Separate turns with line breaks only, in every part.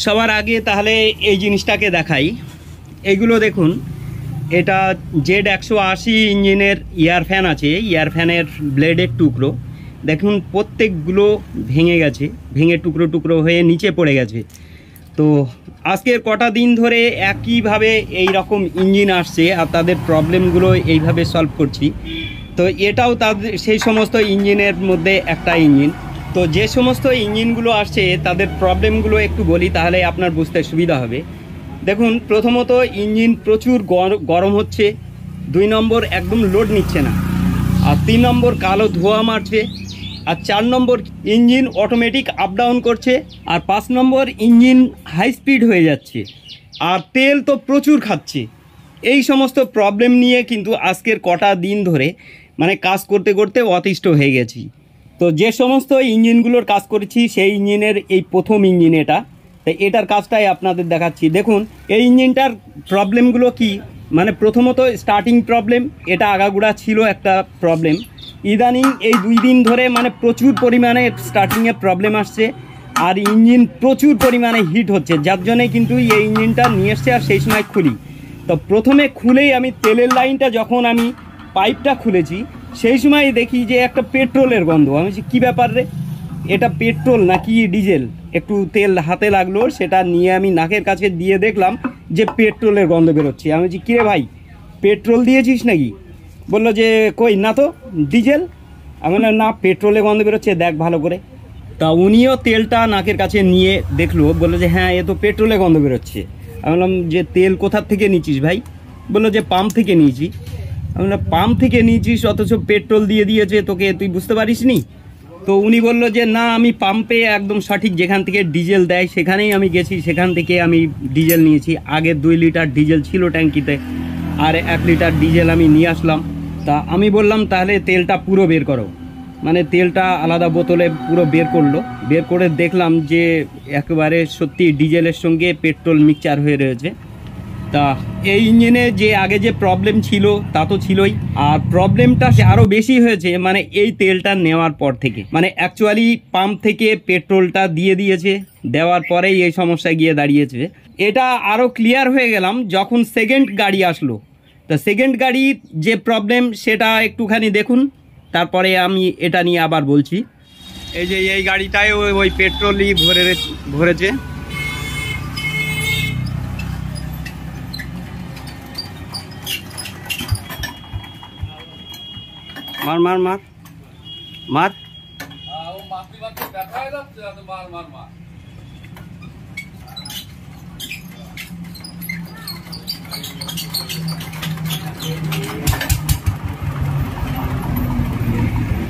সবার আগে তাহলে এই জিনিসটাকে দেখাই। এইগুলো দেখুন, এটা Z180 ইঞ্জিনের এয়ার ফ্যান আছে, এয়ার ফ্যানের ব্লেডের টুকরো দেখুন, প্রত্যেকগুলো ভেঙে গেছে, ভেঙে টুকরো টুকরো হয়ে নিচে পড়ে গেছে। তো আজকের কটা দিন ধরে একইভাবে এই রকম ইঞ্জিন আসছে আর তাদের প্রবলেমগুলো এইভাবে সলভ করছি। তো এটাও তাদের সেই সমস্ত ইঞ্জিনের মধ্যে একটা ইঞ্জিন। তো যে সমস্ত ইঞ্জিনগুলো আসছে তাদের প্রবলেমগুলো একটু বলি, তাহলে আপনার বুঝতে সুবিধা হবে। দেখুন, প্রথমত ইঞ্জিন প্রচুর গরম হচ্ছে, 2 নম্বর একদম লোড নিচ্ছে না, আর 3 নম্বর কালো ধোঁয়া মারছে, আর 4 নম্বর ইঞ্জিন অটোমেটিক আপ ডাউন করছে, আর 5 নম্বর ইঞ্জিন হাই স্পিড হয়ে যাচ্ছে, আর তেল তো প্রচুর খাচ্ছে। এই সমস্ত প্রবলেম নিয়ে কিন্তু আজকের কটা দিন ধরে মানে কাজ করতে করতে অতিষ্ঠ হয়ে গেছি। তো যে সমস্ত ইঞ্জিনগুলোর কাজ করেছি সেই ইঞ্জিনের এই প্রথম ইঞ্জিন এটা, তাই এটার কাজটাই আপনাদের দেখাচ্ছি। দেখুন এই ইঞ্জিনটার প্রবলেমগুলো কি, মানে প্রথমত স্টার্টিং প্রবলেম, এটা আগাগোড়া ছিল একটা প্রবলেম। ইদানিং এই 2 দিন ধরে মানে প্রচুর পরিমাণে স্টার্টিংয়ে প্রবলেম আসছে, আর ইঞ্জিন প্রচুর পরিমাণে হিট হচ্ছে, যার জন্যে কিন্তু এই ইঞ্জিনটা নিয়ে এসছে। আর সেই সময় খুলি, তো প্রথমে খুলেই আমি তেলের লাইনটা যখন আমি পাইপটা খুলেছি সেই সময় দেখি যে একটা পেট্রোলের গন্ধ। আমি বলছি কী ব্যাপার রে, এটা পেট্রোল নাকি ডিজেল? একটু তেল হাতে লাগলো, সেটা নিয়ে আমি নাকের কাছে দিয়ে দেখলাম যে পেট্রোলের গন্ধ বেরোচ্ছে। আমি বলছি কিরে ভাই, পেট্রোল দিয়েছিস নাকি? বললো যে কই না তো, ডিজেল। আমি বললাম না, পেট্রোলের গন্ধ বেরোচ্ছে, দেখ ভালো করে। তা উনিও তেলটা নাকের কাছে নিয়ে দেখলো, বললো যে হ্যাঁ এ তো পেট্রোলের গন্ধ বেরোচ্ছে। আমি বললাম যে তেল কোথার থেকে নিয়েছিস ভাই? বললো যে পাম্প থেকে নিয়েছি। আমি বললাম পাম্প থেকে নিয়েছিস, অথচ পেট্রোল দিয়ে দিয়েছে তোকে, তুই বুঝতে পারিস নি? তো উনি বললো যে না, আমি পাম্পে একদম সঠিক যেখান থেকে ডিজেল দেয় সেখানেই আমি গেছি, সেখান থেকে আমি ডিজেল নিয়েছি। আগে 2 লিটার ডিজেল ছিল ট্যাঙ্কিতে, আর 1 লিটার ডিজেল আমি নিয়ে আসলাম। তা আমি বললাম তাহলে তেলটা পুরো বের করো, মানে তেলটা আলাদা বোতলে পুরো বের করলো। বের করে দেখলাম যে একেবারে সত্যি ডিজেলের সঙ্গে পেট্রোল মিক্সচার হয়ে রয়েছে। তা এই ইঞ্জিনে যে আগে যে প্রবলেম ছিল তা তো ছিলই, আর প্রবলেমটা আরও বেশি হয়েছে মানে এই তেলটা নেওয়ার পর থেকে। মানে অ্যাকচুয়ালি পাম্প থেকে পেট্রোলটা দিয়ে দিয়েছে, দেওয়ার পরেই এই সমস্যা গিয়ে দাঁড়িয়েছে। এটা আরও ক্লিয়ার হয়ে গেলাম যখন সেকেন্ড গাড়ি আসলো। তা সেকেন্ড গাড়ির যে প্রবলেম সেটা একটুখানি দেখুন, তারপরে আমি এটা নিয়ে আবার বলছি। এই যে এই গাড়িটায় ওই পেট্রোলই ভরেছে। মার মার মার মার,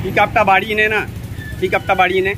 পিক আপটা বাড়িয়ে নে না, পিক আপটা বাড়িয়ে নে।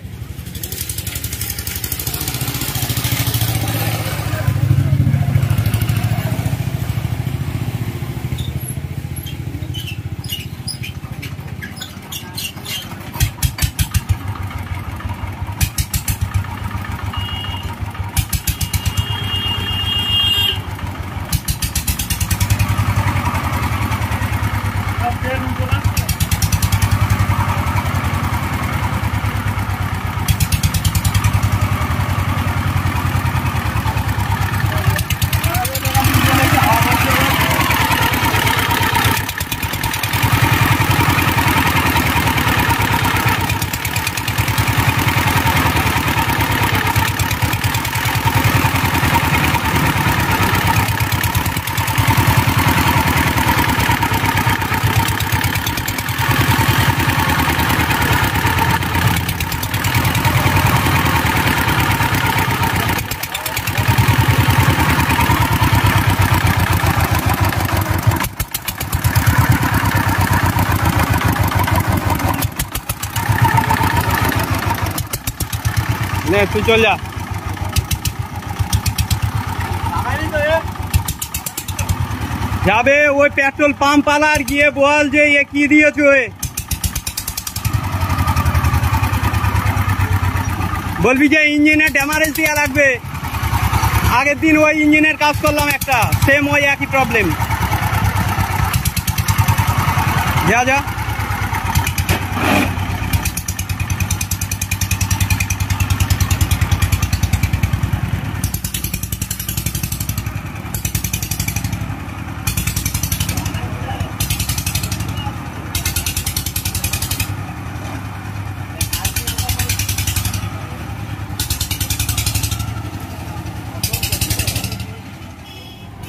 নে তুই চল যা। যাবে ওই পেট্রোল পাম্প পালার গিয়ে বল যে এ কি দিয়েছো, বলবি যে ইঞ্জিনের ড্যামারেজ দেওয়া লাগবে। আগের দিন ওই ইঞ্জিনের কাজ করলাম একটা, সেম ওই একই প্রবলেম। যা যা।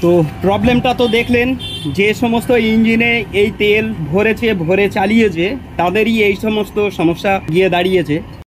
তো প্রবলেমটা তো দেখলেন, যে সমস্ত ইঞ্জিনে এই তেল ভরে চালিয়েছে তাদেরই এই সমস্ত সমস্যা গিয়ে দাঁড়িয়েছে।